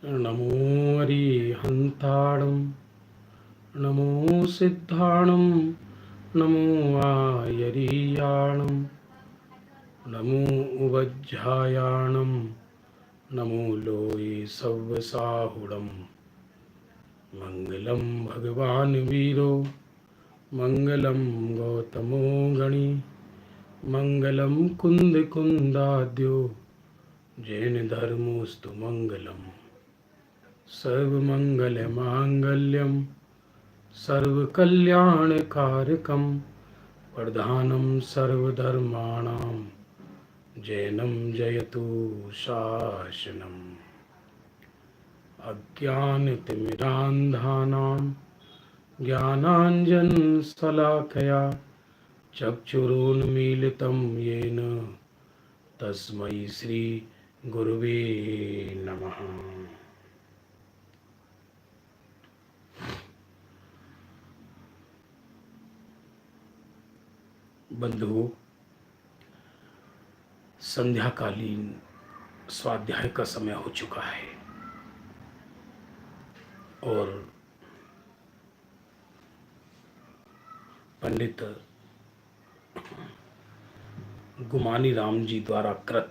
नमो अरिहन्ताणं नमो सिद्धाणं नमो आयरीयाणं नमो उवज्झायाणं नमो लोये सव्वसाहुडं मङ्गलं भगवान् वीरो मङ्गलं गौतमो गणी मङ्गलं कुन्दकुन्दाद्यो जैनधर्मोऽस्तु मङ्गलम् सर्वमङ्गलमाङ्गल्यं सर्वकल्याणकारकं प्रधानं सर्वधर्माणां जैनं जयतु शासनम् अज्ञानतिमिरान्धानां ज्ञानाञ्जनशलाकया चक्षुरुन्मीलितं येन तस्मै श्रीगुरुवे नमः। बंधुओं, संध्याकालीन स्वाध्याय का समय हो चुका है और पंडित गुमानी राम जी द्वारा कृत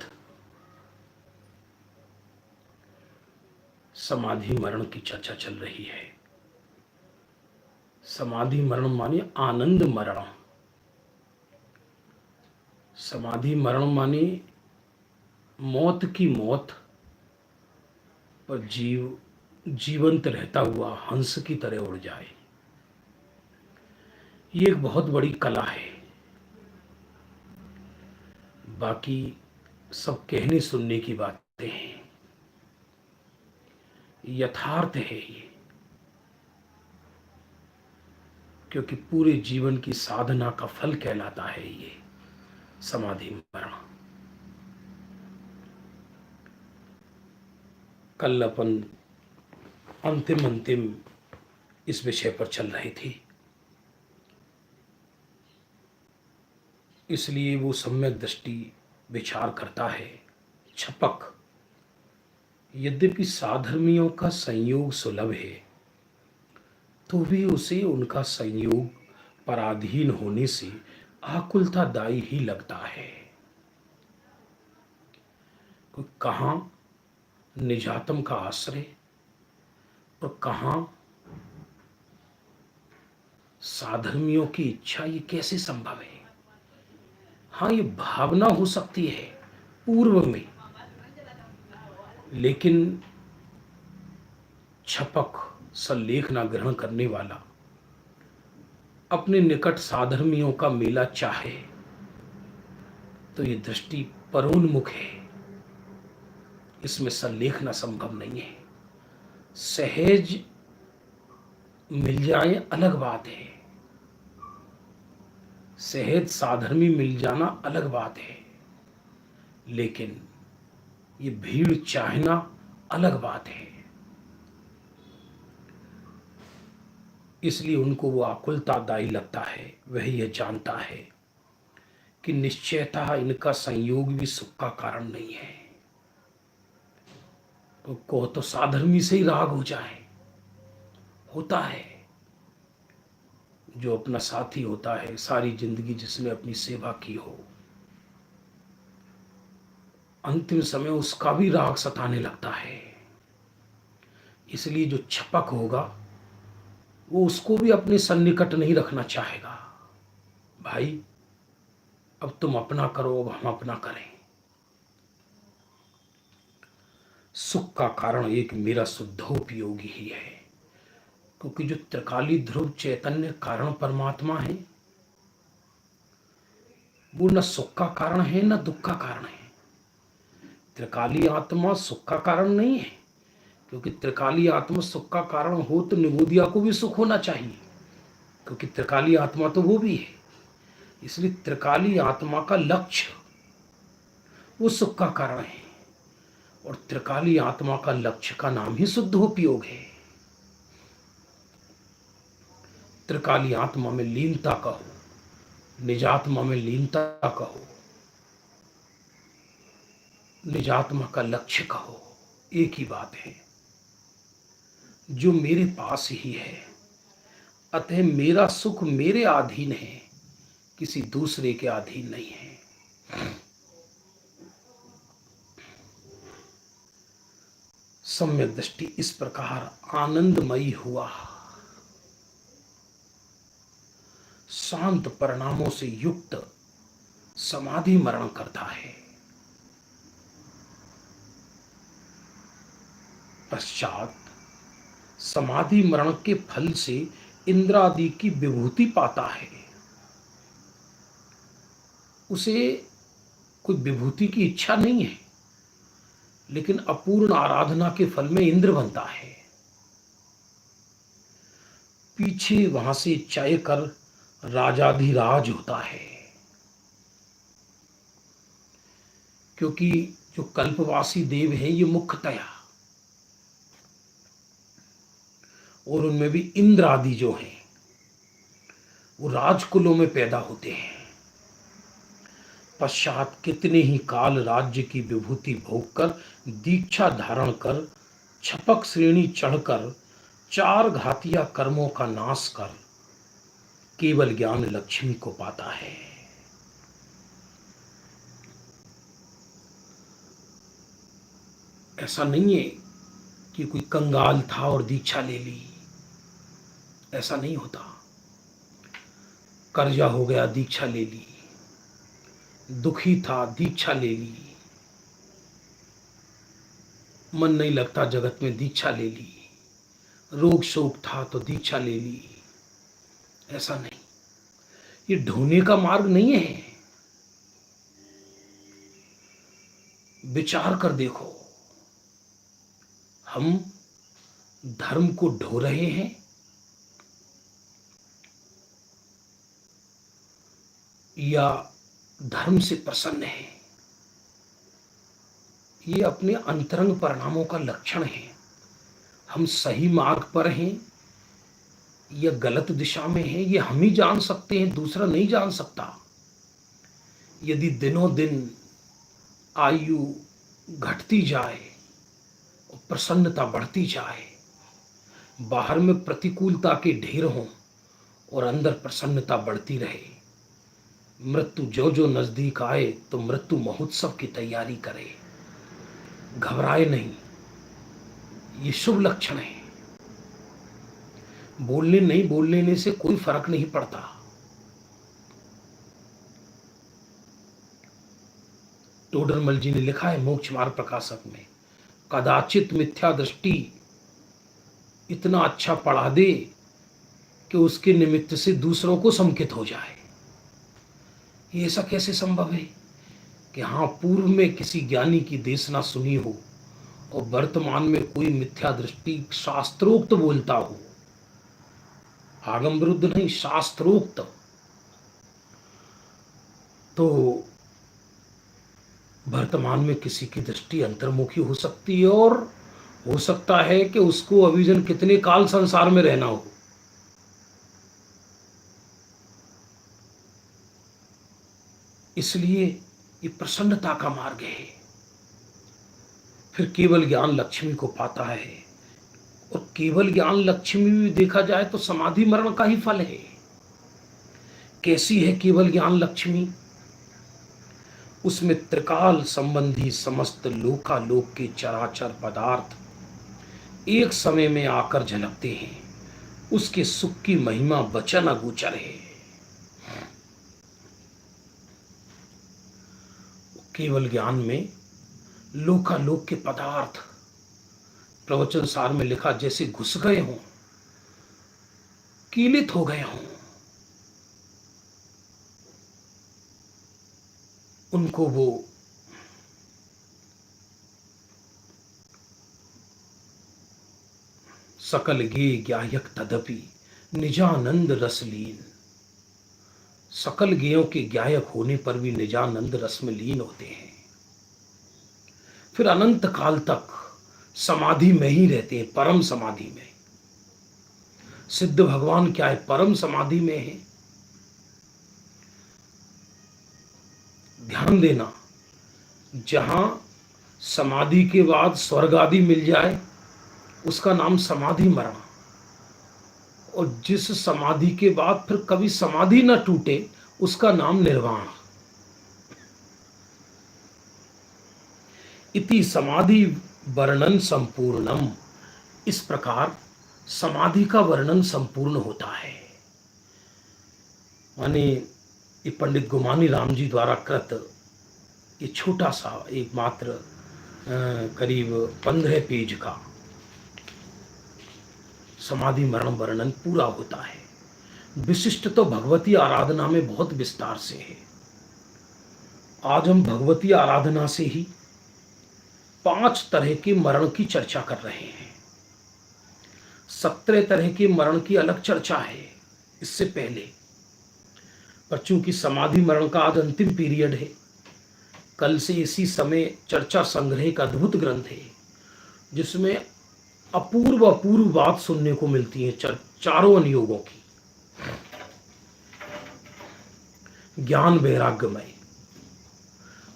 समाधि मरण की चर्चा चल रही है। समाधि मरण माने आनंद मरण। समाधि मरण माने मौत की मौत पर जीवंत रहता हुआ हंस की तरह उड़ जाए। ये एक बहुत बड़ी कला है। बाकी सब कहने सुनने की बातें हैं, यथार्थ है ये, क्योंकि पूरे जीवन की साधना का फल कहलाता है ये समाधि मरण। कल अपन अंतिम इस विषय पर चल रही थी, इसलिए वो सम्यक दृष्टि विचार करता है। छपक, यद्यपि साधर्मियों का संयोग सुलभ है तो भी उसे उनका संयोग पराधीन होने से आकुलतादायी ही लगता है। कहाँ निजातम का आश्रय और कहाँ साधर्मियों की इच्छा, ये कैसे संभव है? हाँ, ये भावना हो सकती है पूर्व में, लेकिन छपक सल्लेखना ग्रहण करने वाला अपने निकट साधर्मियों का मेला चाहे तो ये दृष्टि परोन्मुख है, इसमें सल्लेखना संभव नहीं है। सहज मिल जाए अलग बात है, सहज साधर्मी मिल जाना अलग बात है, लेकिन ये भीड़ चाहना अलग बात है। इसलिए उनको वो आकुलतादायी लगता है। वह यह जानता है कि निश्चयतः इनका संयोग भी सुख का कारण नहीं है। तो साधर्मी से ही राग हो जाए, होता है। जो अपना साथी होता है, सारी जिंदगी जिसने अपनी सेवा की हो, अंतिम समय उसका भी राग सताने लगता है। इसलिए जो छपक होगा वो उसको भी अपने सन्निकट नहीं रखना चाहेगा। भाई, अब तुम अपना करो, अब हम अपना करें। सुख का कारण एक मेरा शुद्धोपयोगी ही है, क्योंकि जो त्रिकाली ध्रुव चैतन्य कारण परमात्मा है वो न सुख का कारण है न दुख का कारण है। त्रिकाली आत्मा सुख का कारण नहीं है, क्योंकि त्रिकाली आत्मा सुख का कारण हो तो निगोदिया को भी सुख होना चाहिए, क्योंकि त्रिकाली आत्मा तो वो भी है। इसलिए त्रिकाली आत्मा का लक्ष्य वो सुख का कारण है, और त्रिकाली आत्मा का लक्ष्य का नाम ही शुद्धोपयोग है। त्रिकाली आत्मा में लीनता कहो, निजात्मा में लीनता कहो, निजात्मा का लक्ष्य कहो, एक ही बात है। जो मेरे पास ही है, अतः मेरा सुख मेरे अधीन है, किसी दूसरे के अधीन नहीं है। सम्यक दृष्टि इस प्रकार आनंदमयी हुआ, शांत परिणामों से युक्त समाधि मरण करता है। पश्चात समाधि मरण के फल से इंद्रादि की विभूति पाता है। उसे कोई विभूति की इच्छा नहीं है, लेकिन अपूर्ण आराधना के फल में इंद्र बनता है। पीछे वहां से चय कर राजाधिराज होता है, क्योंकि जो कल्पवासी देव हैं ये मुख्यतया, और उनमें भी इंद्र आदि जो हैं वो राजकुलों में पैदा होते हैं। पश्चात कितने ही काल राज्य की विभूति भोग कर, दीक्षा धारण कर, छपक श्रेणी चढ़कर, चार घातिया कर्मों का नाश कर केवल ज्ञान लक्ष्मी को पाता है। ऐसा नहीं है कि कोई कंगाल था और दीक्षा ले ली, ऐसा नहीं होता। कर्जा हो गया, दीक्षा ले ली, दुखी था, दीक्षा ले ली, मन नहीं लगता जगत में, दीक्षा ले ली, रोग शोक था तो दीक्षा ले ली। ऐसा नहीं, ये ढोने का मार्ग नहीं है। विचार कर देखो, हम धर्म को ढो रहे हैं या धर्म से प्रसन्न है? ये अपने अंतरंग परिणामों का लक्षण है। हम सही मार्ग पर हैं या गलत दिशा में हैं, ये हम ही जान सकते हैं, दूसरा नहीं जान सकता। यदि दिनों दिन आयु घटती जाए और प्रसन्नता बढ़ती जाए, बाहर में प्रतिकूलता के ढेर हों और अंदर प्रसन्नता बढ़ती रहे, मृत्यु जो जो नजदीक आए तो मृत्यु महोत्सव की तैयारी करे, घबराए नहीं, ये शुभ लक्षण है। बोलने नहीं बोलने से कोई फर्क नहीं पड़ता। टोडरमल जी ने लिखा है मोक्ष मार्ग प्रकाशक में, कदाचित मिथ्या दृष्टि इतना अच्छा पढ़ा दे कि उसके निमित्त से दूसरों को संकित हो जाए। ये ऐसा कैसे संभव है कि हाँ, पूर्व में किसी ज्ञानी की देशना सुनी हो और वर्तमान में कोई मिथ्या दृष्टि शास्त्रोक्त बोलता हो, आगम विरुद्ध नहीं, शास्त्रोक्त, तो वर्तमान में किसी की दृष्टि अंतर्मुखी हो सकती है और हो सकता है कि उसको अभिजन कितने काल संसार में रहना हो। इसलिए ये प्रसन्नता का मार्ग है। फिर केवल ज्ञान लक्ष्मी को पाता है, और केवल ज्ञान लक्ष्मी भी देखा जाए तो समाधि मरण का ही फल है। कैसी है केवल ज्ञान लक्ष्मी? उसमें त्रिकाल संबंधी समस्त लोकालोक के चराचर पदार्थ एक समय में आकर झलकते हैं। उसके सुख की महिमा वचन अगोचर है। केवल ज्ञान में लोकालोक के पदार्थ, प्रवचन सार में लिखा, जैसे घुस गए हों, कीलित हो गए हों, उनको वो सकल गे ज्ञायक तदपि निजानंद रसलीन, सकल गेयों के ज्ञायक होने पर भी निजानंद रस में लीन होते हैं। फिर अनंत काल तक समाधि में ही रहते हैं, परम समाधि में। सिद्ध भगवान क्या है? परम समाधि में है। ध्यान देना, जहां समाधि के बाद स्वर्ग आदि मिल जाए उसका नाम समाधि मरण। और जिस समाधि के बाद फिर कभी समाधि न टूटे, उसका नाम निर्वाण। इति समाधि वर्णन संपूर्णम। इस प्रकार समाधि का वर्णन संपूर्ण होता है। माने ये पंडित गुमानी राम जी द्वारा कृत ये छोटा सा एक मात्र करीब 15 पेज का समाधि मरण वर्णन पूरा होता है। विशिष्ट तो भगवती आराधना में बहुत विस्तार से है। आज हम भगवती आराधना से ही 5 तरह के मरण की चर्चा कर रहे हैं। 17 तरह के मरण की अलग चर्चा है इससे पहले, पर चूंकि समाधि मरण का आज अंतिम पीरियड है, कल से इसी समय चर्चा संग्रह एक अद्भुत ग्रंथ है जिसमें अपूर्व अपूर्व बात सुनने को मिलती है चारों अनुयोगों की। ज्ञान वैराग्यमय,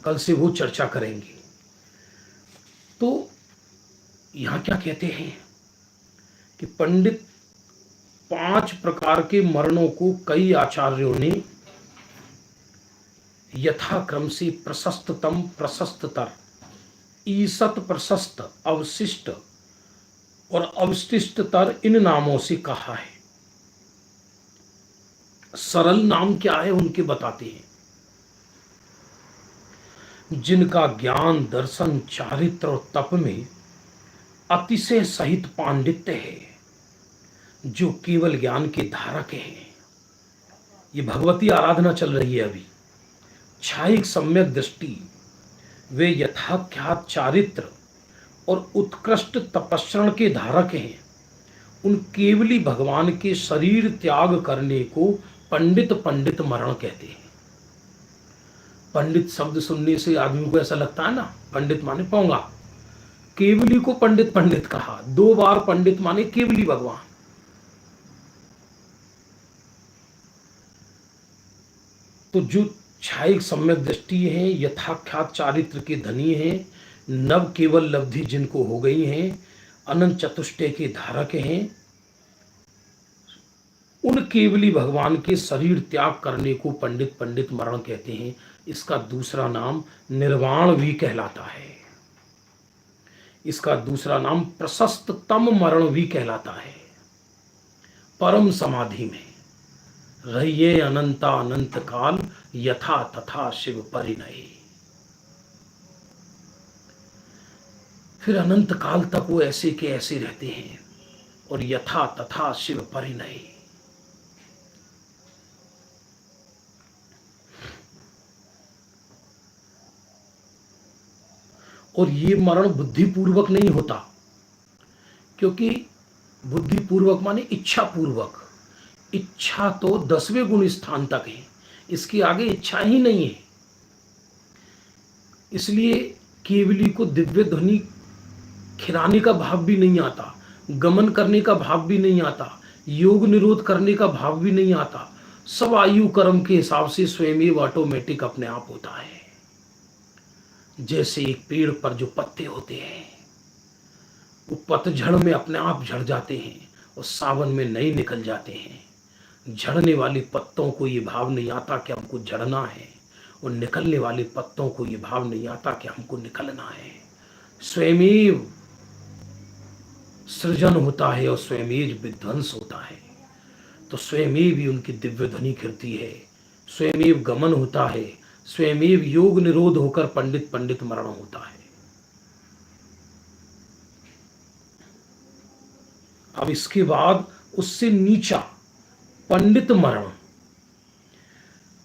कल से वो चर्चा करेंगे। तो यहां क्या कहते हैं कि पंडित 5 प्रकार के मरणों को कई आचार्यों ने यथाक्रम से प्रशस्ततम, प्रशस्ततर, ईसत, प्रशस्त, अवशिष्ट और अवशिष्टतर इन नामों से कहा है। सरल नाम क्या है उनके बताते हैं। जिनका ज्ञान, दर्शन, चारित्र और तप में अतिशय सहित पांडित्य है, जो केवल ज्ञान के धारक हैं। ये भगवती आराधना चल रही है अभी। छायिक सम्यक दृष्टि, वे यथाख्यात चारित्र और उत्कृष्ट तपस्रण के धारक हैं। उन केवली भगवान के शरीर त्याग करने को पंडित पंडित मरण कहते हैं। पंडित शब्द सुनने से आदमी को ऐसा लगता है ना, पंडित माने पोंगा। केवली को पंडित पंडित कहा, 2 बार पंडित माने केवली भगवान। तो जो छायिक सम्यक दृष्टि है, यथाख्यात चारित्र के धनी हैं, नव केवल लब्धि जिनको हो गई हैं, अनंत चतुष्टय के धारक हैं, उन केवली भगवान के शरीर त्याग करने को पंडित पंडित मरण कहते हैं। इसका दूसरा नाम निर्वाण भी कहलाता है। इसका दूसरा नाम प्रशस्ततम मरण भी कहलाता है। परम समाधि में रहिए अनंता अनंत काल, यथा तथा शिव परिणय। फिर अनंत काल तक वो ऐसे के ऐसे रहते हैं, और यथा तथा शिव परिणय। और ये मरण बुद्धिपूर्वक नहीं होता, क्योंकि बुद्धिपूर्वक माने इच्छा पूर्वक। इच्छा तो 10वें गुण स्थान तक है, इसके आगे इच्छा ही नहीं है। इसलिए केवली को दिव्य ध्वनि खिलाने का भाव भी नहीं आता, गमन करने का भाव भी नहीं आता, योग निरोध करने का भाव भी नहीं आता। सब आयु कर्म के हिसाब से स्वयं ही ऑटोमेटिक अपने आप होता है। जैसे एक पेड़ पर जो पत्ते होते हैं, वो पतझड़ में अपने आप झड़ जाते हैं और सावन में नए निकल जाते हैं। झड़ने वाले पत्तों को ये भाव नहीं आता कि हमको झड़ना है, और निकलने वाले पत्तों को ये भाव नहीं आता कि हमको निकलना है। स्वयमेव सृजन होता है और स्वयमेव विध्वंस होता है। तो स्वयमेव ही उनकी दिव्य ध्वनि गिरती है, स्वयमेव गमन होता है, स्वयमेव योग निरोध होकर पंडित पंडित मरण होता है। अब इसके बाद उससे नीचा पंडित मरण,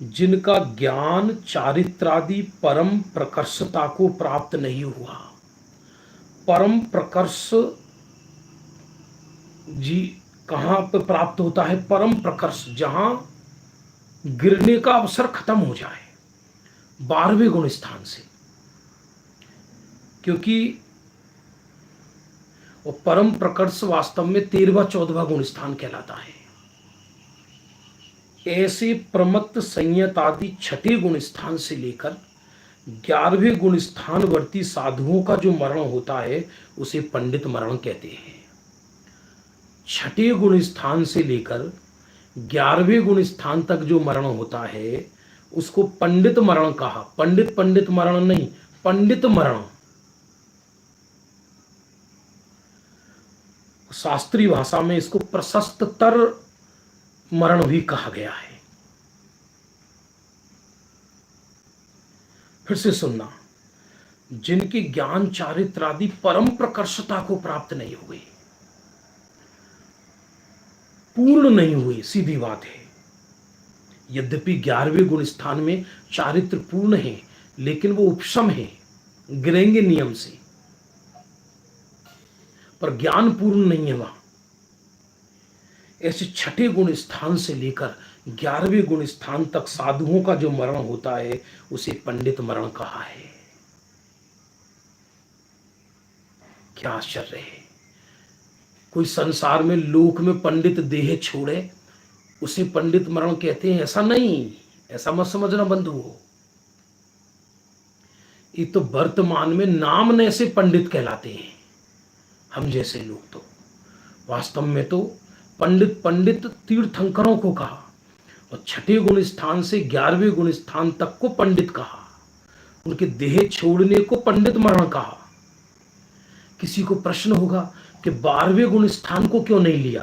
जिनका ज्ञान चारित्रादि परम प्रकर्षता को प्राप्त नहीं हुआ। परम प्रकर्ष जी कहां पर प्राप्त होता है? परम प्रकर्ष, जहां गिरने का अवसर खत्म हो जाए, 12वें गुण स्थान से। क्योंकि वो परम प्रकर्ष वास्तव में 13वां 14वां गुण स्थान कहलाता है। ऐसे प्रमत्त संयत आदि 6ठे गुण स्थान से लेकर 11वें गुण स्थानवर्ती साधुओं का जो मरण होता है, उसे पंडित मरण कहते हैं। छठे गुण स्थान से लेकर 11वें गुण स्थान तक जो मरण होता है उसको पंडित मरण कहा। पंडित पंडित मरण नहीं, पंडित मरण। शास्त्रीय भाषा में इसको प्रशस्ततर मरण भी कहा गया है। फिर से सुनना, जिनके ज्ञान चारित्र आदि परम प्रकर्षता को प्राप्त नहीं हुई, पूर्ण नहीं हुई, सीधी बात है। यद्यपि 11वें गुण स्थान में चारित्र पूर्ण है, लेकिन वो उपशम है, गिरेंगे नियम से, पर ज्ञान पूर्ण नहीं है वहां। ऐसे छठे गुण स्थान से लेकर 11वें गुण स्थान तक साधुओं का जो मरण होता है उसे पंडित मरण कहा है। क्या आश्चर्य है। कोई संसार में लोक में पंडित देह छोड़े उसे पंडित मरण कहते हैं, ऐसा नहीं, ऐसा मत समझना बंधुओं। ये तो वर्तमान में नाम ने से पंडित कहलाते हैं हम जैसे लोग। तो वास्तव में तो पंडित पंडित तीर्थंकरों को कहा, और छठे गुण स्थान से 11वें गुण स्थान तक को पंडित कहा। उनके देह छोड़ने को पंडित मरण कहा। किसी को प्रश्न होगा कि 12वें गुण स्थान को क्यों नहीं लिया,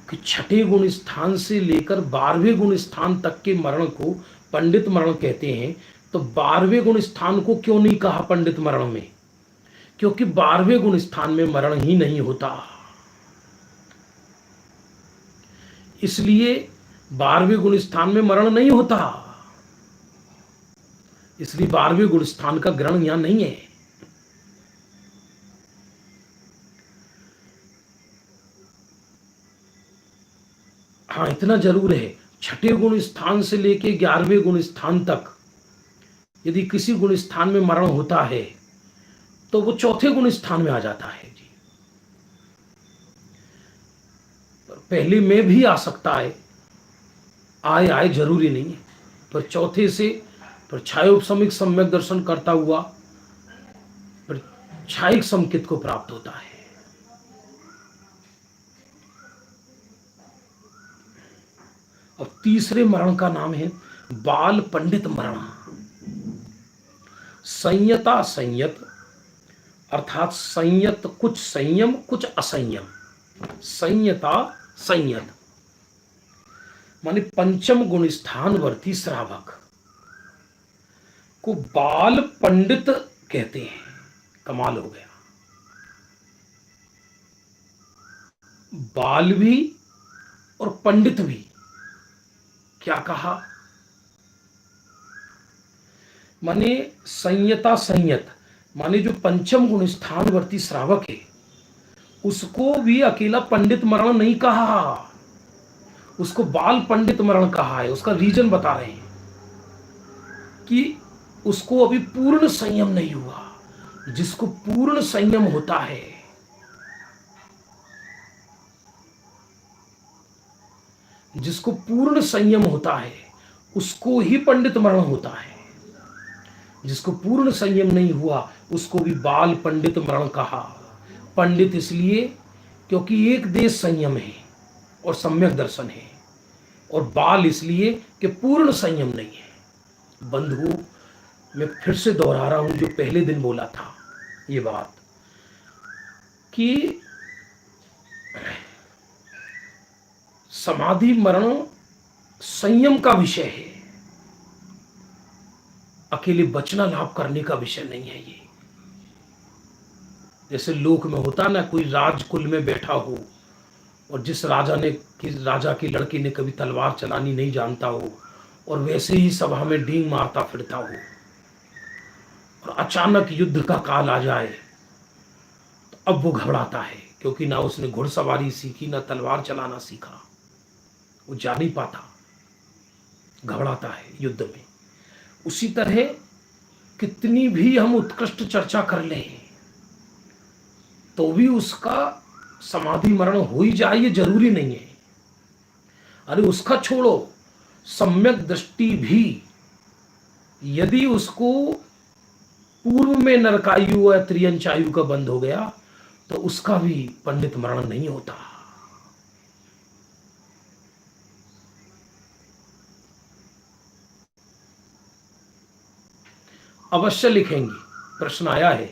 कि छठे गुण स्थान से लेकर 12वें गुण स्थान तक के मरण को पंडित मरण कहते हैं, तो 12वें गुण स्थान को क्यों नहीं कहा पंडित मरण में? क्योंकि 12वें गुण स्थान में मरण ही नहीं होता, इसलिए 12वें गुण स्थान में मरण नहीं होता, इसलिए 12वें गुण स्थान का ग्रहण यहां नहीं है। हाँ, इतना जरूर है, छठे गुण स्थान से लेके 11वें गुण स्थान तक यदि किसी गुण स्थान में मरण होता है तो वो चौथे गुण स्थान में आ जाता है जी। पर पहले में भी आ सकता है, आए जरूरी नहीं है, पर चौथे से पर छायोपशमिक सम्यक दर्शन करता हुआ पर छायिक संकित को प्राप्त होता है। और तीसरे मरण का नाम है बाल पंडित मरण। संयता संयत, अर्थात संयत कुछ संयम कुछ असंयम, संयता संयत माने पंचम गुण स्थानवर्ती श्रावक को बाल पंडित कहते हैं। कमाल हो गया, बाल भी और पंडित भी। क्या कहा? माने संयता संयत माने जो पंचम गुण स्थानवर्ती श्रावक है उसको भी अकेला पंडित मरण नहीं कहा, उसको बाल पंडित मरण कहा है। उसका रीजन बता रहे हैं कि उसको अभी पूर्ण संयम नहीं हुआ। जिसको पूर्ण संयम होता है, जिसको पूर्ण संयम होता है उसको ही पंडित मरण होता है। जिसको पूर्ण संयम नहीं हुआ उसको भी बाल पंडित मरण कहा। पंडित इसलिए क्योंकि एक देश संयम है और सम्यक दर्शन है, और बाल इसलिए कि पूर्ण संयम नहीं है। बंधु, मैं फिर से दोहरा रहा हूं जो पहले दिन बोला था ये बात, कि समाधि मरण संयम का विषय है, अकेले बचना लाभ करने का विषय नहीं है ये। जैसे लोक में होता ना, कोई राजकुल में बैठा हो और जिस राजा के लड़के ने कभी तलवार चलानी नहीं जानता हो और वैसे ही सभा में डींग मारता फिरता हो, और अचानक युद्ध का काल आ जाए तो अब वो घबराता है, क्योंकि ना उसने घुड़सवारी सीखी ना तलवार चलाना सीखा, वो जा नहीं पाता, घबराता है युद्ध में। उसी तरह कितनी भी हम उत्कृष्ट चर्चा कर लें तो भी उसका समाधि मरण हो ही जाए ये जरूरी नहीं है। अरे उसका छोड़ो, सम्यक दृष्टि भी यदि उसको पूर्व में नरकायु या त्रियंचायु का बंध हो गया तो उसका भी पंडित मरण नहीं होता। अवश्य लिखेंगी। प्रश्न आया है,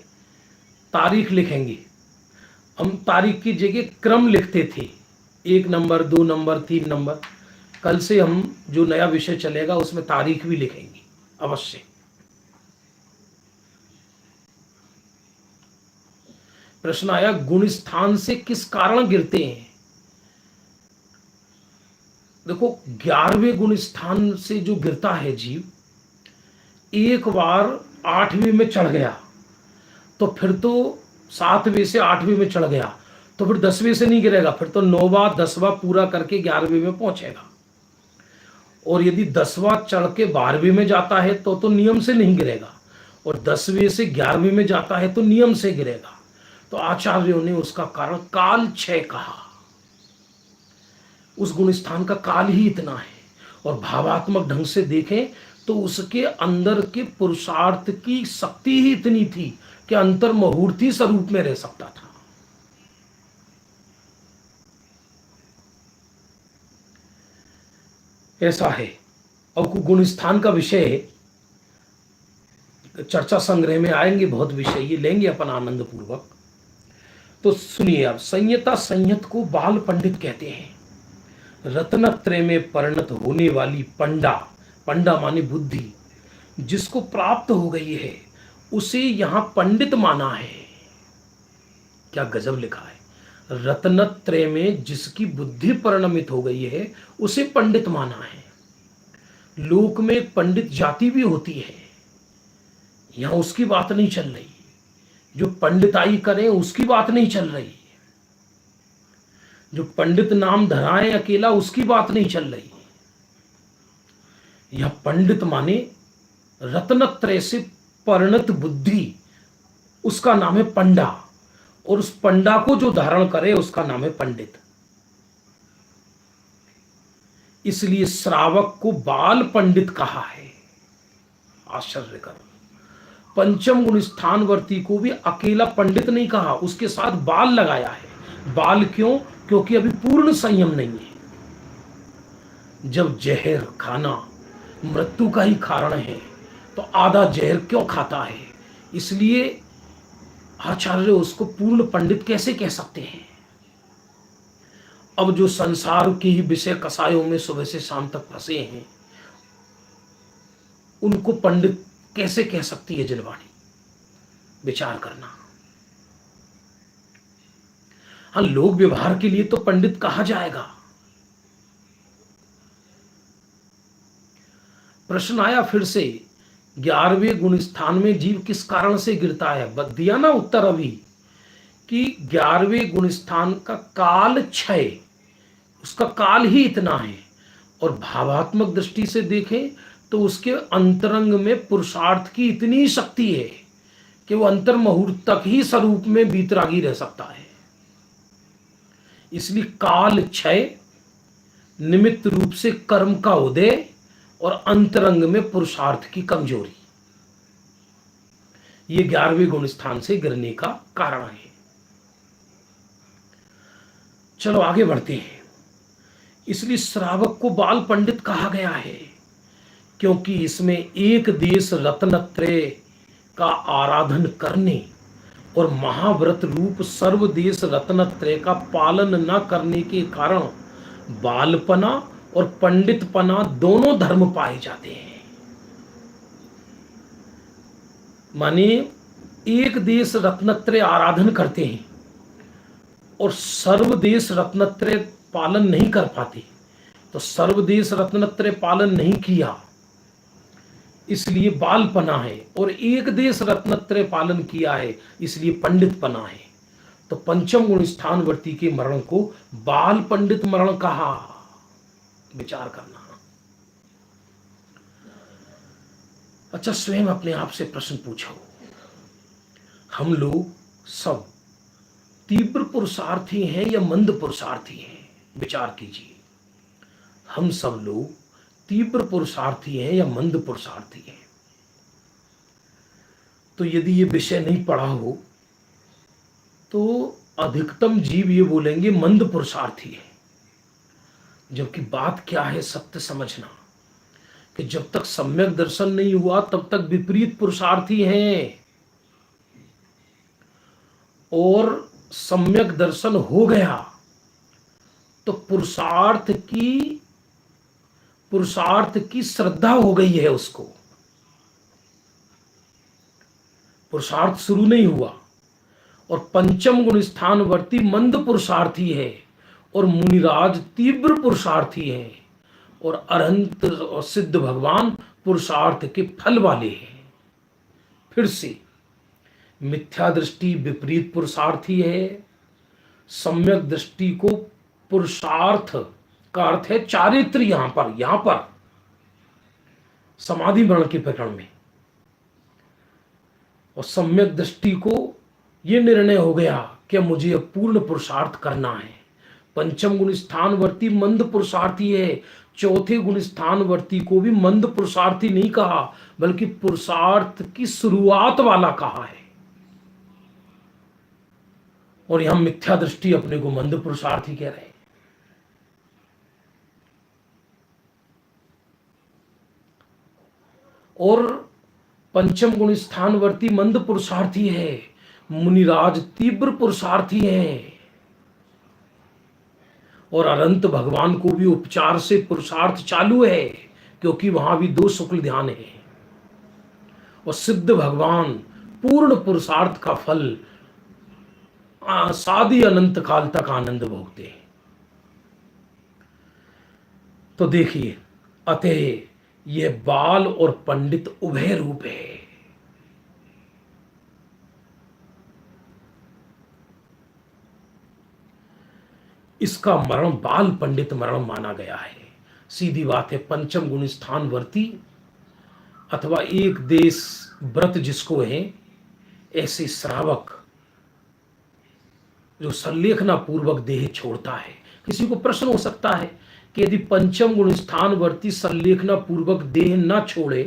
तारीख लिखेंगी। हम तारीख की जगह क्रम लिखते थे, 1 नंबर, 2 नंबर, 3 नंबर। कल से हम जो नया विषय चलेगा उसमें तारीख भी लिखेंगी अवश्य। प्रश्न आया, गुण स्थान से किस कारण गिरते हैं? देखो, 11वें गुण स्थान से जो गिरता है जीव, एक बार 8वीं में चढ़ गया तो फिर तो 7वें से 8वीं में चढ़ गया तो फिर 10वें से नहीं गिरेगा, फिर तो 9वां 10वां पूरा करके 11वें में पहुंचेगा। और यदि 10वां चढ़ के 12वें में जाता है तो नियम से नहीं गिरेगा, और 10वें से 11वें में जाता है तो नियम से गिरेगा। तो आचार्यों ने उसका कारण काल क्षय कहा। उस गुण स्थान का काल ही इतना है, और भावात्मक ढंग से देखें तो उसके अंदर के पुरुषार्थ की शक्ति ही इतनी थी कि अंतर मुहूर्ती स्वरूप में रह सकता था। ऐसा है। अब गुण स्थान का विषय है, चर्चा संग्रह में आएंगे, बहुत विषय ये लेंगे अपन आनंद पूर्वक। तो सुनिए, अब संयता संयत को बाल पंडित कहते हैं। रत्नत्रय में परिणत होने वाली पंडा, पंडा माने बुद्धि, जिसको प्राप्त हो गई है उसे यहां पंडित माना है। क्या गजब लिखा है! रत्नत्रय में जिसकी बुद्धि परिणमित हो गई है उसे पंडित माना है। लोक में एक पंडित जाति भी होती है, यहां उसकी बात नहीं चल रही। जो पंडिताई करें उसकी बात नहीं चल रही। जो पंडित नाम धराए अकेला उसकी बात नहीं चल रही। यह पंडित माने रत्नत्रय से परिणत बुद्धि, उसका नाम है पंडा, और उस पंडा को जो धारण करे उसका नाम है पंडित। इसलिए श्रावक को बाल पंडित कहा है। आश्चर्य करो, पंचम गुण स्थानवर्ती को भी अकेला पंडित नहीं कहा, उसके साथ बाल लगाया है। बाल क्यों? क्योंकि अभी पूर्ण संयम नहीं है। जब जहर खाना मृत्यु का ही कारण है तो आधा जहर क्यों खाता है? इसलिए आचार्य उसको पूर्ण पंडित कैसे कह सकते हैं? अब जो संसार के ही विषय कसायों में सुबह से शाम तक फंसे हैं, उनको पंडित कैसे कह सकती है जलवाणी? विचार करना। हाँ, लोक व्यवहार के लिए तो पंडित कहा जाएगा। प्रश्न आया फिर से, 11वें गुण स्थान में जीव किस कारण से गिरता है? दिया ना उत्तर अभी कि 11वें गुण स्थान का काल क्षय, उसका काल ही इतना है। और भावात्मक दृष्टि से देखें तो उसके अंतरंग में पुरुषार्थ की इतनी शक्ति है कि वो अंतर मुहूर्त तक ही स्वरूप में बीतरागी रह सकता है। इसलिए काल क्षय, निमित्त रूप से कर्म का उदय, और अंतरंग में पुरुषार्थ की कमजोरी, ये 11वें गुण स्थान से गिरने का कारण है। चलो आगे बढ़ते हैं। इसलिए श्रावक को बाल पंडित कहा गया है क्योंकि इसमें एक देश रत्नत्रय का आराधन करने और महाव्रत रूप सर्वदेश रत्नत्रय का पालन न करने के कारण बालपना और पंडितपना दोनों धर्म पाए जाते हैं। माने एक देश रत्नत्रय आराधन करते हैं और सर्वदेश रत्नत्रय पालन नहीं कर पाते, तो सर्वदेश रत्नत्रय पालन नहीं किया इसलिए बालपना है, और एक देश रत्नत्रय पालन किया है इसलिए पंडितपना है। तो पंचम गुण स्थानवर्ती के मरण को बाल पंडित मरण कहा। विचार करना। अच्छा, स्वयं अपने आप से प्रश्न पूछो, हम लोग सब तीव्र पुरुषार्थी हैं या मंद पुरुषार्थी हैं? विचार कीजिए, हम सब लोग तीव्र पुरुषार्थी हैं या मंद पुरुषार्थी हैं? तो यदि ये विषय नहीं पढ़ा हो तो अधिकतम जीव ये बोलेंगे मंद पुरुषार्थी है। जबकि बात क्या है, सत्य समझना कि जब तक सम्यक दर्शन नहीं हुआ तब तक विपरीत पुरुषार्थी हैं, और सम्यक दर्शन हो गया तो पुरुषार्थ की श्रद्धा हो गई है उसको। पुरुषार्थ शुरू नहीं हुआ, और पंचम गुण स्थानवर्ती मंद पुरुषार्थी है, और मुनिराज तीव्र पुरुषार्थी है, और अरहंत और सिद्ध भगवान पुरुषार्थ के फल वाले हैं। फिर से मिथ्या दृष्टि विपरीत पुरुषार्थी है, सम्यक दृष्टि को पुरुषार्थ का अर्थ है चारित्र। यहां पर समाधि मरण के प्रकरण में, और सम्यक दृष्टि को यह निर्णय हो गया कि मुझे अब पूर्ण पुरुषार्थ करना है। पंचम गुण स्थानवर्ती मंद पुरुषार्थी है, चौथे गुण स्थानवर्ती को भी मंद पुरुषार्थी नहीं कहा, बल्कि पुरुषार्थ की शुरुआत वाला कहा है। और यहां मिथ्या दृष्टि अपने को मंद पुरुषार्थी कह रहे हैं। और पंचम गुण स्थानवर्ती मंद पुरुषार्थी है, मुनिराज तीव्र पुरुषार्थी है, और अनंत भगवान को भी उपचार से पुरुषार्थ चालू है, क्योंकि वहां भी 2 शुक्ल ध्यान है। और सिद्ध भगवान पूर्ण पुरुषार्थ का फल सादी अनंत काल तक आनंद भोगते हैं। तो देखिए, अतः यह बाल और पंडित उभय रूप है। इसका मरण बाल पंडित मरण माना गया है। सीधी बात है, पंचम गुण स्थानवर्ती अथवा एक देश व्रत जिसको है, ऐसे श्रावक जो संलेखना पूर्वक देह छोड़ता है। किसी को प्रश्न हो सकता है कि यदि पंचम गुण स्थानवर्ती संलेखना पूर्वक देह न छोड़े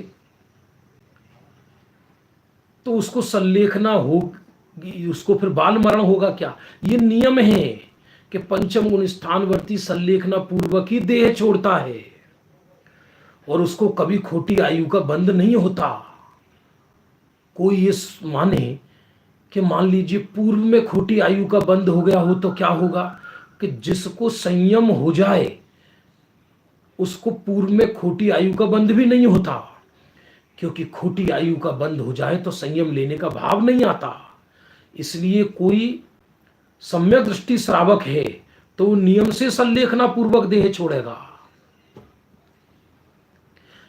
तो उसको संलेखना होगी, उसको फिर बाल मरण होगा क्या? ये नियम है कि पंचम गुण स्थानवर्ती संलेखना पूर्वक ही देह छोड़ता है, और उसको कभी खोटी आयु का बंध नहीं होता। कोई ये माने कि मान लीजिए पूर्व में खोटी आयु का बंध हो गया हो, तो क्या होगा कि जिसको संयम हो जाए उसको पूर्व में खोटी आयु का बंध भी नहीं होता, क्योंकि खोटी आयु का बंध हो जाए तो संयम लेने का भाव नहीं आता। इसलिए कोई सम्यक दृष्टि श्रावक है तो नियम से संलेखना पूर्वक देह छोड़ेगा,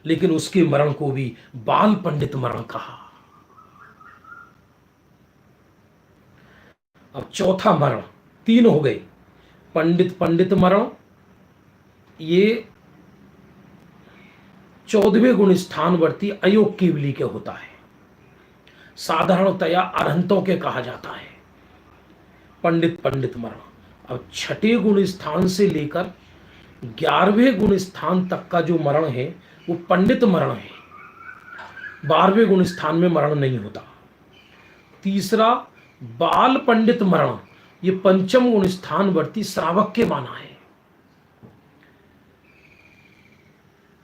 लेकिन उसके मरण को भी बाल पंडित मरण कहा। अब चौथा मरण, 3 हो गए, पंडित मरण, ये 14वें गुण स्थानवर्ती अयोग केवली के होता है। साधारणतया अरहंतों के कहा जाता है पंडित मरण। अब 6ठे गुण स्थान से लेकर 11वें गुण स्थान तक का जो मरण है वो पंडित मरण है। 12वें गुण स्थान में मरण नहीं होता। तीसरा बाल पंडित मरण, ये पंचम गुण स्थानवर्ती श्रावक के माना है।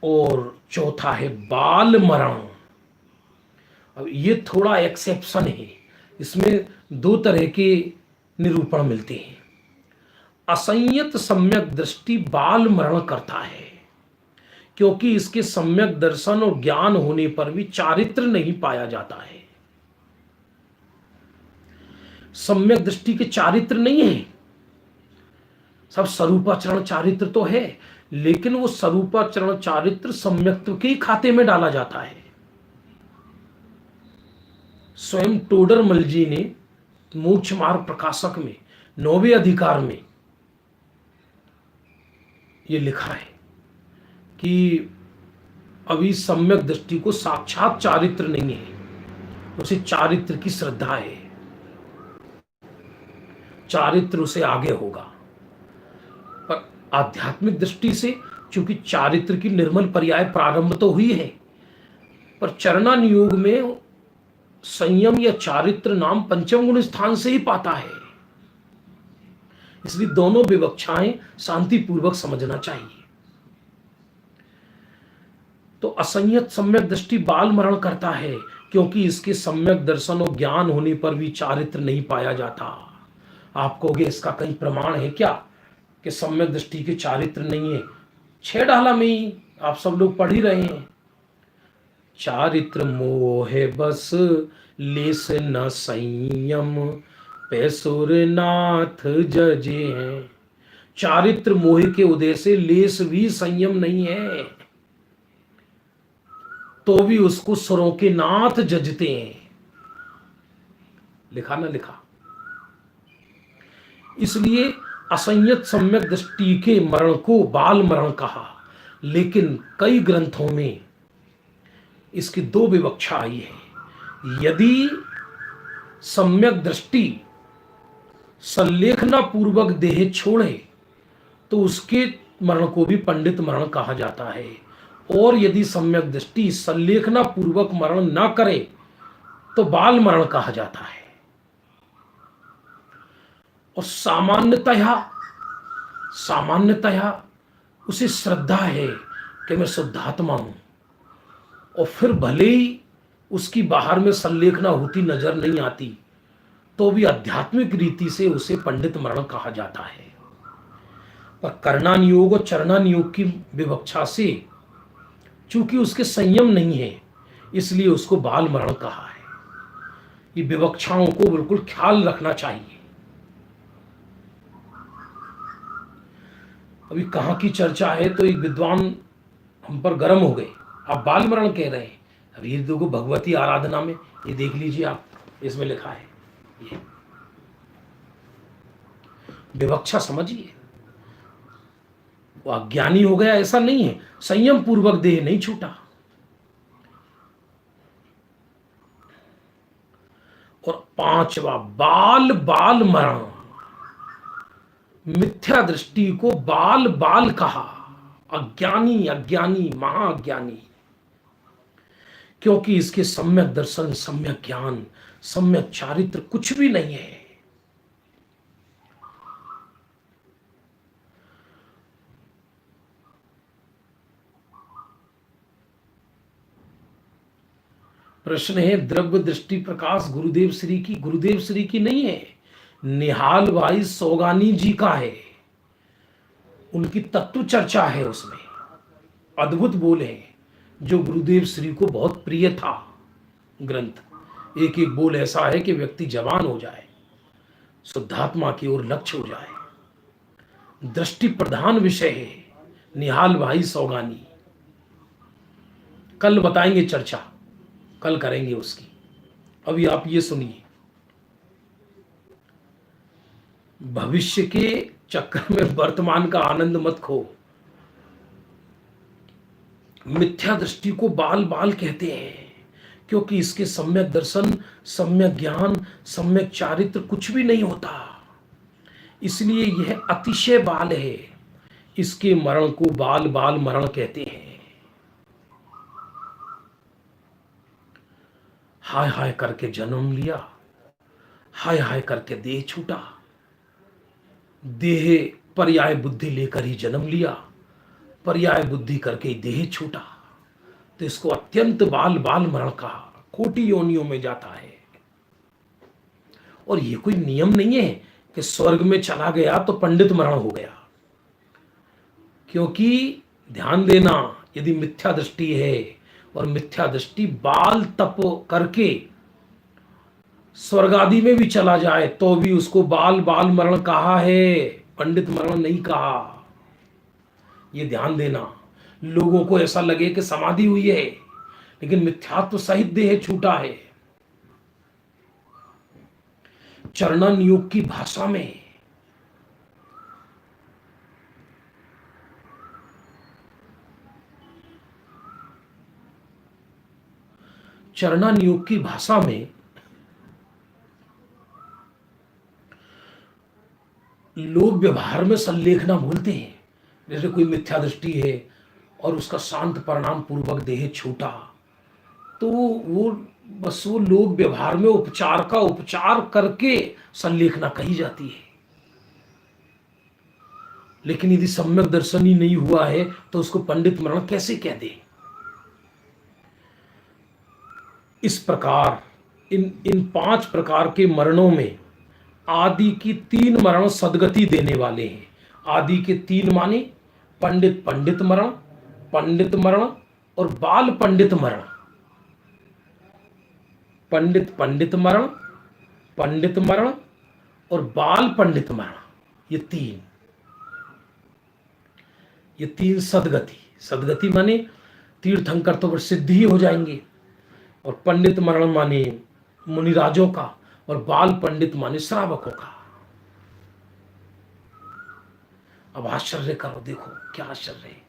और चौथा है बाल मरण। अब ये थोड़ा एक्सेप्शन है, इसमें 2 तरह के निरूपण मिलते हैं। असंयत सम्यक दृष्टि बाल मरण करता है, क्योंकि इसके सम्यक दर्शन और ज्ञान होने पर भी चारित्र नहीं पाया जाता है। सम्यक दृष्टि के चारित्र नहीं है, सब स्वरूपाचरण चारित्र तो है, लेकिन वो स्वरूपाचरण चारित्र सम्यक्त्व के खाते में डाला जाता है। स्वयं टोडरमल जी ने मोक्ष मार्ग प्रकाशक में 9वें अधिकार में ये लिखा है कि अभी सम्यक दृष्टि को साक्षात चारित्र नहीं है, उसे चारित्र की श्रद्धा है, चारित्र उसे आगे होगा। पर आध्यात्मिक दृष्टि से चूंकि चारित्र की निर्मल पर्याय प्रारंभ तो हुई है, पर चरणानुयोग में संयम या चारित्र नाम पंचम गुण स्थान से ही पाता है। इसलिए दोनों विवक्षाएं शांतिपूर्वक समझना चाहिए। तो असंयत सम्यक दृष्टि बाल मरण करता है, क्योंकि इसके सम्यक दर्शन और ज्ञान होने पर भी चारित्र नहीं पाया जाता। आप कहोगे इसका कहीं प्रमाण है क्या कि सम्यक दृष्टि के चारित्र नहीं है? 6 डाला में ही आप सब लोग पढ़ ही रहे हैं, चारित्र मोहे बस लेस न संयम, पैसुर नाथ जजे हैं। चारित्र मोह के उदय से लेस भी संयम नहीं है, तो भी उसको सुरों के नाथ जजते हैं। लिखा ना लिखा? इसलिए असंयत सम्यक दृष्टि के मरण को बाल मरण कहा, लेकिन कई ग्रंथों में इसकी 2 विवक्षा आई है। यदि सम्यक दृष्टि संलेखना पूर्वक देह छोड़े तो उसके मरण को भी पंडित मरण कहा जाता है, और यदि सम्यक दृष्टि संलेखना पूर्वक मरण न करे तो बाल मरण कहा जाता है। और सामान्यतया उसे श्रद्धा है कि मैं शुद्धात्मा हूं, और फिर भले ही उसकी बाहर में संलेखना होती नजर नहीं आती, तो भी आध्यात्मिक रीति से उसे पंडित मरण कहा जाता है। पर कर्णानियोग और चरणानियोग की विवक्षा से चूंकि उसके संयम नहीं है, इसलिए उसको बाल मरण कहा है। ये विवक्षाओं को बिल्कुल ख्याल रखना चाहिए। अभी कहां की चर्चा है तो एक विद्वान हम पर गर्म हो गए, आप बाल मरण कह रहे हैं। अभी देखो भगवती आराधना में, ये देख लीजिए आप, इसमें लिखा है ये विवक्षा, समझिए। वो अज्ञानी हो गया ऐसा नहीं है, संयम पूर्वक देह नहीं छूटा। और 5वां बाल बाल मरण, मिथ्या दृष्टि को बाल बाल कहा, अज्ञानी अज्ञानी महाअज्ञानी, क्योंकि इसके सम्यक दर्शन सम्यक ज्ञान सम्यक चारित्र कुछ भी नहीं है। प्रश्न है, द्रव्य दृष्टि प्रकाश गुरुदेव श्री की नहीं है, निहाल भाई सोगानी जी का है। उनकी तत्व चर्चा है, उसमें अद्भुत बोल है जो गुरुदेव श्री को बहुत प्रिय था ग्रंथ। एक एक बोल ऐसा है कि व्यक्ति जवान हो जाए, शुद्धात्मा की ओर लक्ष्य हो जाए। दृष्टि प्रधान विषय है निहाल भाई सोगानी। कल बताएंगे, चर्चा कल करेंगे उसकी। अभी आप ये सुनिए, भविष्य के चक्कर में वर्तमान का आनंद मत खो। मिथ्या दृष्टि को बाल बाल कहते हैं, क्योंकि इसके सम्यक दर्शन सम्यक ज्ञान सम्यक चारित्र कुछ भी नहीं होता, इसलिए यह अतिशय बाल है। इसके मरण को बाल बाल मरण कहते हैं। हाय हाय करके जन्म लिया, हाय हाय करके देह छूटा, देह पर्याय बुद्धि लेकर ही जन्म लिया, पर्याय बुद्धि करके ही देह छूटा, तो इसको अत्यंत बाल बाल मरण कहा। कोटि योनियों में जाता है। और ये कोई नियम नहीं है कि स्वर्ग में चला गया तो पंडित मरण हो गया, क्योंकि ध्यान देना, यदि मिथ्या दृष्टि है और मिथ्या दृष्टि बाल तप करके स्वर्ग आदि में भी चला जाए तो भी उसको बाल बाल मरण कहा है, पंडित मरण नहीं कहा। ये ध्यान देना। लोगों को ऐसा लगे कि समाधि हुई है, लेकिन मिथ्यात्व सहित देह छूटा है। चरणन योग की भाषा में चरणन योग की भाषा में लोग व्यवहार में संलेखना भूलते हैं। जैसे कोई मिथ्या दृष्टि है और उसका शांत परिणाम पूर्वक देह छूटा, तो वो बस वो लोग व्यवहार में उपचार का उपचार करके संलेखना कही जाती है। लेकिन यदि सम्यक दर्शन ही नहीं हुआ है तो उसको पंडित मरण कैसे कह दे? इस प्रकार इन इन 5 प्रकार के मरणों में आदि की 3 मरण सदगति देने वाले हैं। आदि के 3 माने पंडित पंडित मरण, पंडित मरण और बाल पंडित मरण। पंडित पंडित मरण, पंडित मरण और बाल पंडित मरण, ये तीन सदगति। सदगति माने तीर्थंकर तो सिद्धि ही हो जाएंगे, और पंडित मरण माने मुनिराजों का, और बाल पंडित माने श्रावकों का। अब आश्चर्य करो, देखो क्या आश्चर्य है।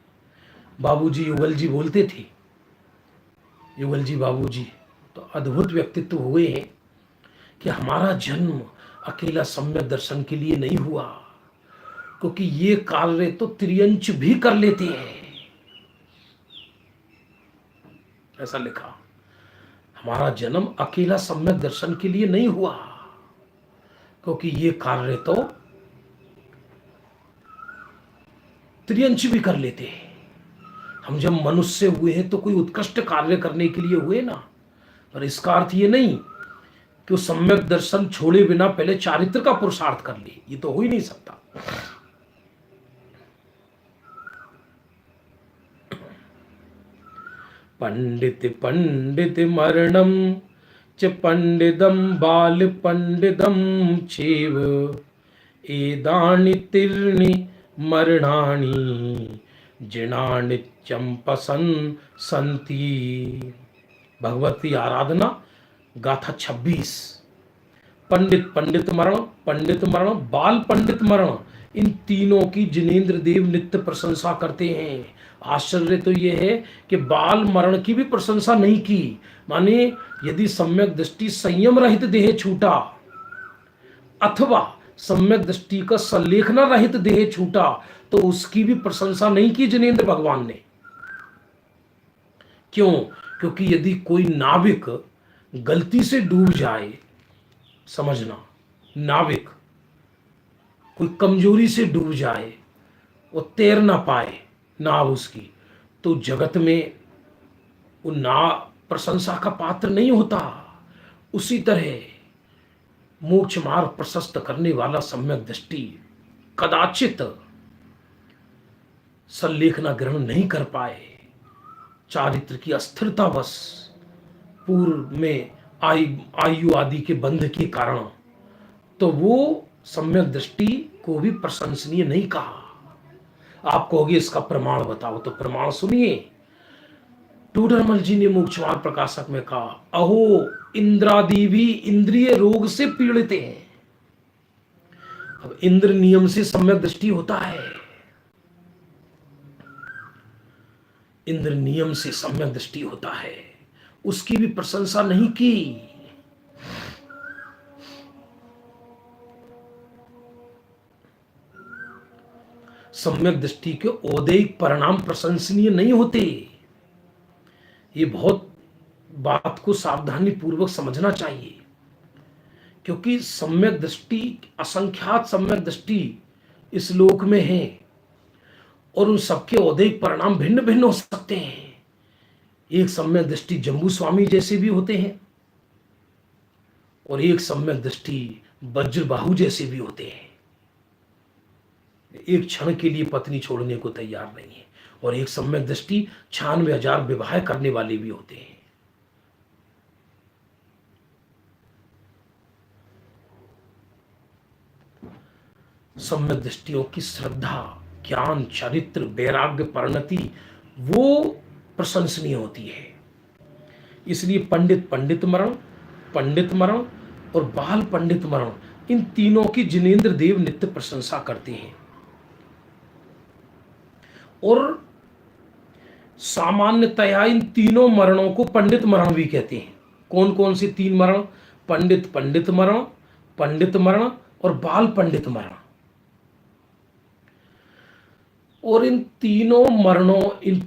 बाबूजी युगल जी बोलते थे, युगल जी बाबूजी तो अद्भुत व्यक्तित्व हुए हैं कि हमारा जन्म अकेला सम्यक दर्शन के लिए नहीं हुआ, क्योंकि ये कार्य तो त्रियंच भी कर लेते हैं। ऐसा लिखा, हमारा जन्म अकेला सम्यक दर्शन के लिए नहीं हुआ, क्योंकि ये कार्य तो त्रियंच भी कर लेते हैं। हम जब मनुष्य हुए हैं तो कोई उत्कृष्ट कार्य करने के लिए हुए ना, पर इसका अर्थ ये नहीं कि वो सम्यक दर्शन छोड़े बिना पहले चारित्र का पुरुषार्थ कर ले, ये तो हो ही नहीं सकता। पंडित पंडित मरणम च पंडितम बाल पंडितम चेव एदानि तीर्णि मरणानि जिनानि चंपसन संति। भगवती आराधना गाथा 26। पंडित पंडित मरण, पंडित मरण, बाल पंडित मरण, इन तीनों की जिनेंद्र देव नित्य प्रशंसा करते हैं। आश्चर्य तो यह है कि बाल मरण की भी प्रशंसा नहीं की। माने यदि सम्यक दृष्टि संयम रहित देह छूटा, अथवा सम्यक दृष्टि का संलेखना रहित देह छूटा, तो उसकी भी प्रशंसा नहीं की जिनेंद्र भगवान ने। क्यों? क्योंकि यदि कोई नाविक गलती से डूब जाए, समझना, नाविक कोई कमजोरी से डूब जाए, वो तैर ना पाए नाव उसकी, तो जगत में वो नाव प्रशंसा का पात्र नहीं होता। उसी तरह मोक्ष मार्ग प्रशस्त करने वाला सम्यक दृष्टि कदाचित संलेखना ग्रहण नहीं कर पाए, चारित्र की अस्थिरतावश, पूर्व में आयु आदि के बंध के कारण, तो वो सम्यक दृष्टि को भी प्रशंसनीय नहीं कहा। आप कहोगे इसका प्रमाण बताओ, तो प्रमाण सुनिए। टूडरमल जी ने मोक्षमार्ग प्रकाशक में कहा, अहो इंद्रादि भी इंद्रिय रोग से पीड़ित हैं। अब इंद्र नियम से सम्यक दृष्टि होता है, इंद्र नियम से सम्यक दृष्टि होता है, उसकी भी प्रशंसा नहीं की। सम्यक दृष्टि के औदैहिक परिणाम प्रशंसनीय नहीं होते। ये बहुत बात को सावधानी पूर्वक समझना चाहिए, क्योंकि सम्यक दृष्टि, असंख्यात सम्यक दृष्टि इस लोक में है, और उन सबके औदैहिक परिणाम भिन्न भिन्न हो सकते हैं। एक सम्यक दृष्टि जम्बू स्वामी जैसे भी होते हैं, और एक सम्यक दृष्टि वज्रबाहु जैसे भी होते हैं। एक क्षण के लिए पत्नी छोड़ने को तैयार नहीं है, और एक सम्यक दृष्टि 96,000 विवाह करने वाले भी होते हैं। सम्यक दृष्टियों की श्रद्धा, ज्ञान, चरित्र, वैराग्य, परिणति वो प्रशंसनीय होती है। इसलिए पंडित पंडित मरण, पंडित मरण और बाल पंडित मरण, इन तीनों की जिनेंद्र देव नित्य प्रशंसा करते हैं। और सामान्यतया इन तीनों मरणों को पंडित मरण भी कहते हैं। कौन कौन से 3 मरण? पंडित पंडित मरण, पंडित मरण और बाल पंडित मरण। और इन तीनों मरणों, इन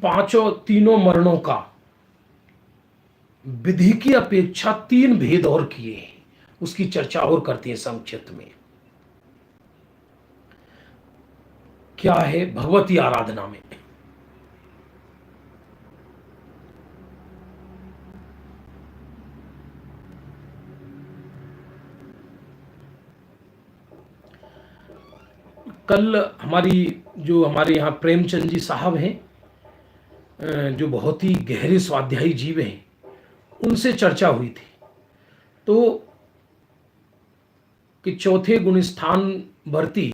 तीनों मरणों का विधि की अपेक्षा 3 भेद और किए हैं, उसकी चर्चा और करते हैं संक्षिप्त में। क्या है? भगवती आराधना में कल हमारे यहाँ प्रेमचंद जी साहब हैं, जो बहुत ही गहरे स्वाध्यायी जीव हैं, उनसे चर्चा हुई थी तो कि चौथे गुण स्थान भरती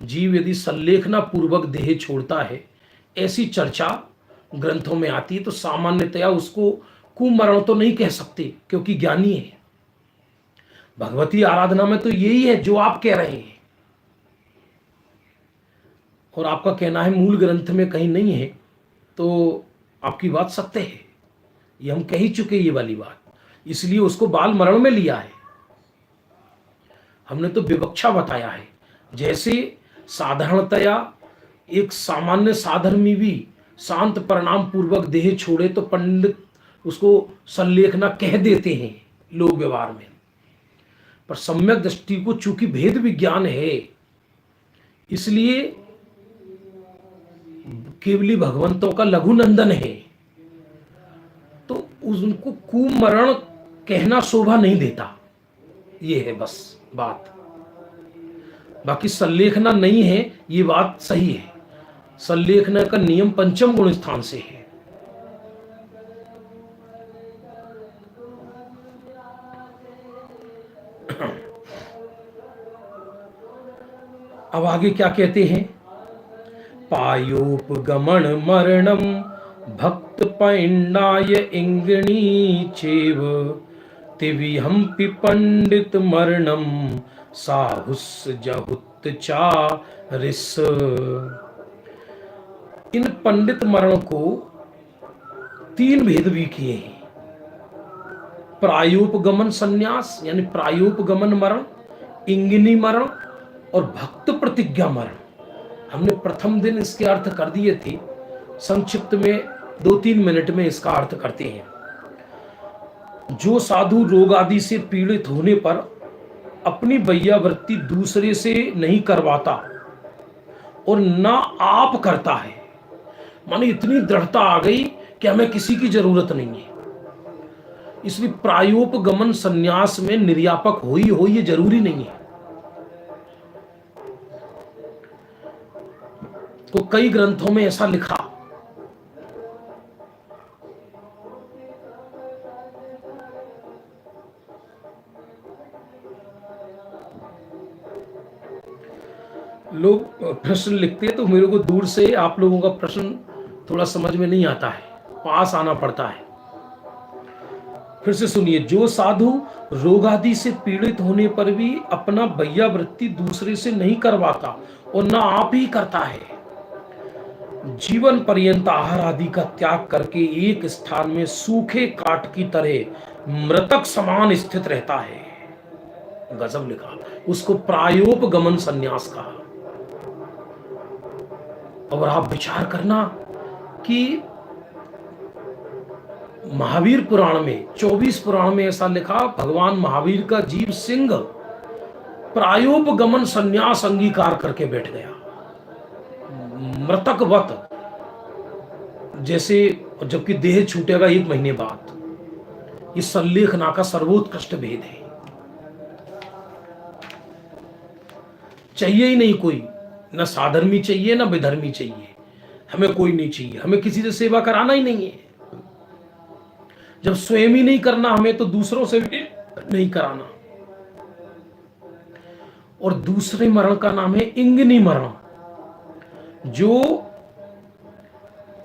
जीव यदि संलेखना पूर्वक देह छोड़ता है, ऐसी चर्चा ग्रंथों में आती है। तो सामान्यतया उसको कुमरण तो नहीं कह सकते क्योंकि ज्ञानी है। भगवती आराधना में तो यही है जो आप कह रहे हैं, और आपका कहना है मूल ग्रंथ में कहीं नहीं है, तो आपकी बात सत्य है। ये हम कह ही चुके ये वाली बात, इसलिए उसको बाल मरण में लिया है। हमने तो विवक्षा बताया है। जैसे साधारणतया एक सामान्य साधर्मी भी शांत परिणाम पूर्वक देह छोड़े तो पंडित उसको संलेखना कह देते हैं लोक व्यवहार में, पर सम्यक दृष्टि को चूंकि भेद विज्ञान है, इसलिए केवली भगवंतों का लघुनंदन है, तो उनको कुमरण कहना शोभा नहीं देता। ये है बस बात। बाकी संलेखना नहीं है, ये बात सही है। संलेखना का नियम पंचम गुण स्थान से है। अब आगे क्या कहते हैं? पायोपगमन मरणम भक्त पैंडाय इंगिणी चेव तिविहंपि पंडित मरणम साहुस जहुत चारिस। इन पंडित मरण को तीन भेद भी किए हैं। प्रायोपगमन संन्यास यानी प्रायोपगमन मरण, इंगिनी मरण और भक्त प्रतिज्ञा मरण। हमने प्रथम दिन इसके अर्थ कर दिए थे, संक्षिप्त में 2-3 मिनट में इसका अर्थ करते हैं। जो साधु रोग आदि से पीड़ित होने पर अपनी वैयावृत्ति दूसरे से नहीं करवाता और ना आप करता है, माने इतनी दृढ़ता आ गई कि हमें किसी की जरूरत नहीं है, इसलिए प्रायोपगमन संन्यास में निर्यापक हो ये जरूरी नहीं है। तो कई ग्रंथों में ऐसा लिखा। लोग प्रश्न लिखते हैं तो मेरे को दूर से आप लोगों का प्रश्न थोड़ा समझ में नहीं आता है, पास आना पड़ता है। फिर से सुनिए। जो साधु रोग आदि से पीड़ित होने पर भी अपना वैयावृत्ति दूसरे से नहीं करवाता और ना आप ही करता है, जीवन पर्यंत आहार आदि का त्याग करके एक स्थान में सूखे काठ की तरह मृतक समान स्थित रहता है, गजब लिखा, उसको प्रायोपगमन संन्यास कहा। और आप विचार करना कि महावीर पुराण में 24 पुराण में ऐसा लिखा, भगवान महावीर का जीव सिंह प्रायोपगमन संन्यास अंगीकार करके बैठ गया, मृतकवत जैसे, जबकि देह छूटेगा 1 महीने बाद। ये संलेखना का सर्वोत्कृष्ट भेद है। चाहिए ही नहीं कोई, न साधर्मी चाहिए न विधर्मी चाहिए, हमें कोई नहीं चाहिए, हमें किसी से सेवा कराना ही नहीं है। जब स्वयं ही नहीं करना हमें, तो दूसरों से भी नहीं कराना। और दूसरे मरण का नाम है इंगिनी मरण, जो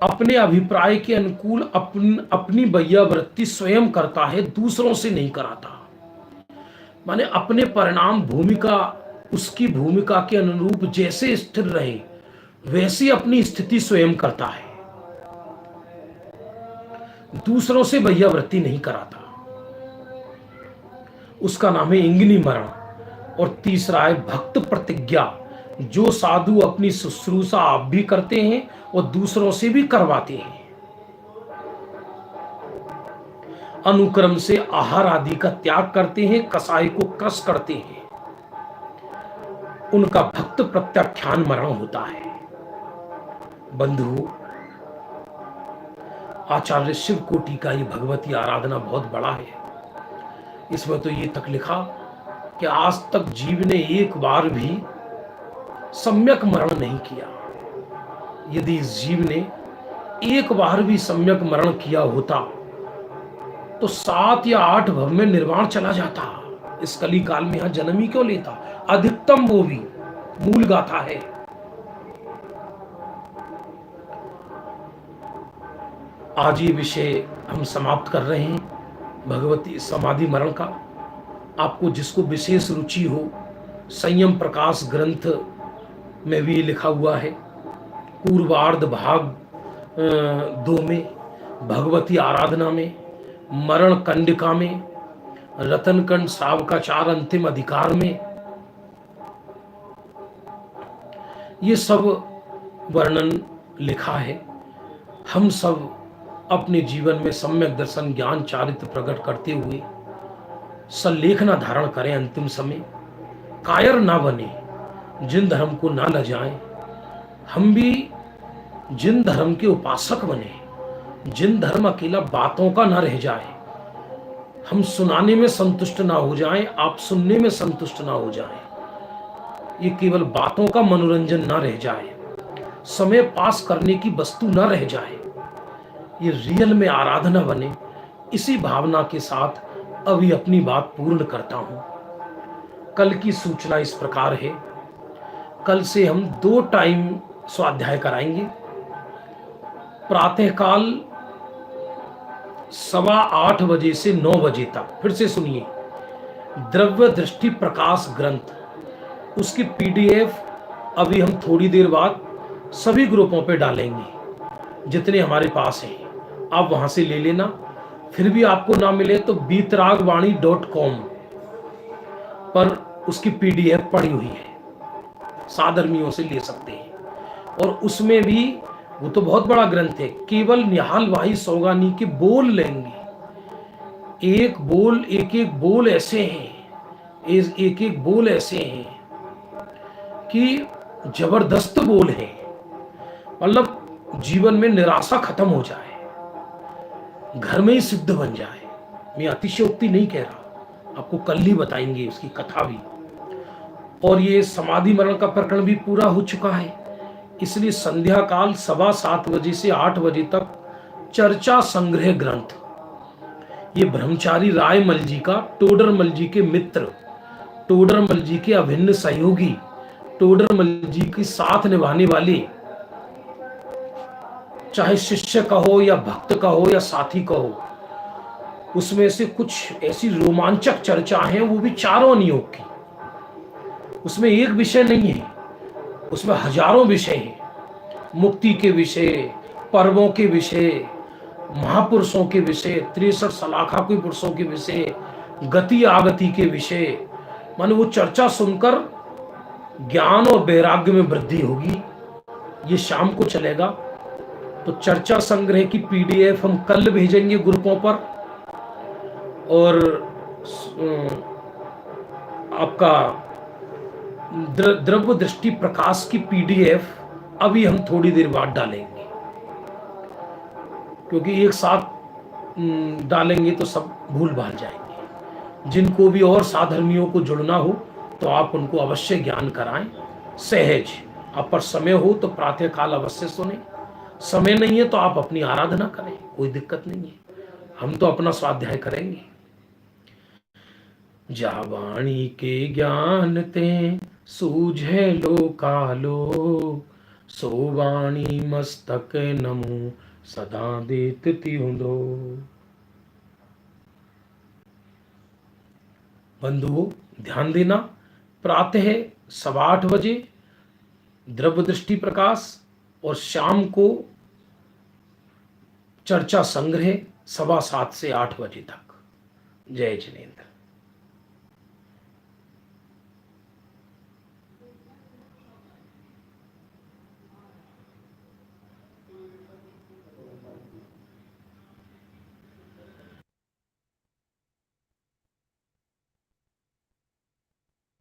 अपने अभिप्राय के अनुकूल अपनी वैयावृत्ति स्वयं करता है, दूसरों से नहीं कराता। माने अपने परिणाम भूमिका, उसकी भूमिका के अनुरूप जैसे स्थिर रहे वैसी अपनी स्थिति स्वयं करता है, दूसरों से वैयावृत्ति नहीं कराता। उसका नाम है इंगिनी मरण। और तीसरा है भक्त प्रतिज्ञा, जो साधु अपनी शुश्रूषा आप भी करते हैं और दूसरों से भी करवाते हैं, अनुक्रम से आहार आदि का त्याग करते हैं, कसाई को क्रश करते हैं, उनका भक्त प्रत्याख्यान मरण होता है। बंधु, आचार्य शिव कोटि का ये भगवती आराधना बहुत बड़ा है। इसमें तो ये तक लिखा कि आज तक जीव ने एक बार भी सम्यक मरण नहीं किया। यदि इस जीव ने एक बार भी सम्यक मरण किया होता तो 7 या 8 भव में निर्वाण चला जाता। इस कली काल में यहां जन्म ही क्यों लेता? अधिकतम वो भी मूल गाथा है। आज ये विषय हम समाप्त कर रहे हैं, भगवती समाधि मरण का। आपको जिसको विशेष रुचि हो, संयम प्रकाश ग्रंथ में भी लिखा हुआ है, पूर्वार्ध भाग 2 में, भगवती आराधना में, मरण कंडिका में, रतनकंड श्रावकाचार अंतिम अधिकार में, ये सब वर्णन लिखा है। हम सब अपने जीवन में सम्यक दर्शन ज्ञान चारित्र प्रकट करते हुए सल्लेखना धारण करें। अंतिम समय कायर ना बने, जिन धर्म को ना लजाएं। हम भी जिन धर्म के उपासक बने, जिन धर्म अकेला बातों का ना रह जाए। हम सुनाने में संतुष्ट ना हो जाएं, आप सुनने में संतुष्ट ना हो जाएं। ये केवल बातों का मनोरंजन ना रह जाए, समय पास करने की वस्तु ना रह जाए, ये रियल में आराधना बने। इसी भावना के साथ अभी अपनी बात पूर्ण करता हूं। कल की सूचना इस प्रकार है, कल से हम 2 टाइम स्वाध्याय कराएंगे। प्रातःकाल 8:15 बजे से 9 बजे तक। फिर से सुनिए, द्रव्य दृष्टि प्रकाश ग्रंथ, उसकी पीडीएफ अभी हम थोड़ी देर बाद सभी ग्रुपों पे डालेंगे जितने हमारे पास हैं। आप वहां से ले लेना। फिर भी आपको ना मिले तो बीतरागवाणी.com पर उसकी पीडीएफ पड़ी हुई है, साधर्मियों से ले सकते हैं। और उसमें भी वो तो बहुत बड़ा ग्रंथ है, केवल निहाल वाही सौगानी के बोल लेंगे। एक एक बोल ऐसे हैं, एक एक बोल ऐसे हैं कि जबरदस्त बोल है। मतलब जीवन में निराशा खत्म हो जाए, घर में ही सिद्ध बन जाए। मैं अतिशयोक्ति नहीं कह रहा, आपको कल ही बताएंगे उसकी कथा भी। और ये समाधि मरण का प्रकरण भी पूरा हो चुका है, इसलिए संध्या काल 7:15 बजे से 8 बजे तक चर्चा संग्रह ग्रंथ, ये ब्रह्मचारी रायमल जी का, टोडरमल जी के मित्र, टोडरमल जी के अभिन्न सहयोगी, टोडरमल जी के साथ निभाने वाले, चाहे शिष्य कहो या भक्त कहो या साथी कहो, उसमें से कुछ ऐसी रोमांचक चर्चा है, वो भी चारों नियोग की। उसमें एक विषय नहीं है, उसमें हजारों विषय हैं। मुक्ति के विषय, पर्वों के विषय, महापुरुषों के विषय, 63 सलाखा के पुरुषों के विषय, गति आगति के विषय। माने वो चर्चा सुनकर ज्ञान और वैराग्य में वृद्धि होगी। ये शाम को चलेगा। तो चर्चा संग्रह की पीडीएफ हम कल भेजेंगे ग्रुपों पर, और आपका द्रव्य दृष्टि प्रकाश की पीडीएफ अभी हम थोड़ी देर बाद डालेंगे, क्योंकि एक साथ डालेंगे तो सब भूल भाल जाएंगे। जिनको भी और साधर्मियों को जुड़ना हो तो आप उनको अवश्य ज्ञान कराएं, सहज। आप पर समय हो तो प्रातः काल अवश्य सुने, समय नहीं है तो आप अपनी आराधना करें, कोई दिक्कत नहीं है। हम तो अपना स्वाध्याय करेंगे। जा वाणी के ज्ञान ते सूझे लो कालो, सो वाणी मस्तक नमो सदा देत तिहुंदो। बंधुओं ध्यान देना, प्रातः 8:15 बजे द्रव्य दृष्टि प्रकाश, और शाम को चर्चा संग्रह 7:15 से 8 बजे तक। जय जिनेन्द्र।